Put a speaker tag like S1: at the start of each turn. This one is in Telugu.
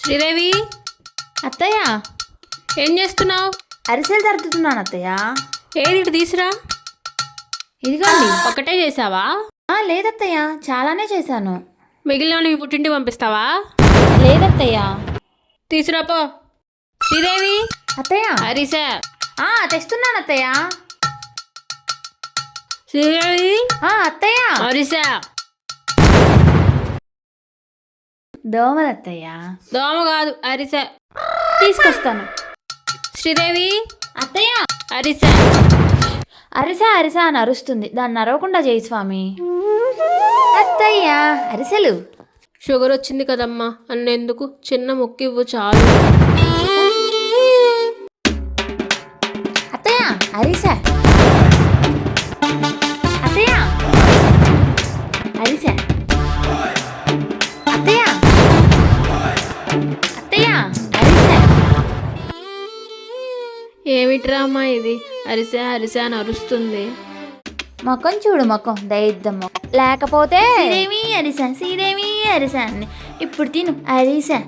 S1: శ్రీదేవి,
S2: అత్తయ్య,
S1: ఏం చేస్తున్నావు?
S2: అరిసెలు తరుతున్నాను అత్తయ్య.
S1: ఏది ఇటు తీసురా.
S2: ఇదిగోండి.
S1: ఒక్కటే చేసావా?
S2: లేదత్తయ్య, చాలానే చేశాను.
S1: మిగిలిన మీ పుట్టింటి పంపిస్తావా?
S2: లేదత్తయ్య.
S1: తీసురాపో. శ్రీదేవి,
S2: అత్తయ్య,
S1: అరిసె.
S2: తెస్తున్నాను అత్తయ్య.
S1: శ్రీదేవి,
S2: అత్తయ్య,
S1: అరిసె.
S2: దోమలు అత్తయ్య.
S1: దోమ కాదు, అరిసె.
S2: తీసుకొస్తాను.
S1: శ్రీదేవి,
S2: అత్తయ్య,
S1: అరిసె.
S2: అరిసా అరిసా అని అరుస్తుంది, దాన్ని అరవకుండా చేయి స్వామి. అత్తయ్య, అరిసెలు.
S1: షుగర్ వచ్చింది కదమ్మా, అన్నెందుకు, చిన్న ముక్కు ఇవ్వు చాలు.
S2: అత్తయ్య, అరిసె. అత్తయ్య, అరిసె. అత్తయ్య, అత్తయ్య, అరిసె.
S1: ఏమిట్రా అమ్మా ఇది, అరిసె అరిసె అని అరుస్తుంది.
S2: మొఖం చూడు, మొఖం దైద్యం మొఖం. లేకపోతే శ్రీదేవి అరిసె, శ్రీదేవి అరిసె. ఇప్పుడు తిను అరిసె.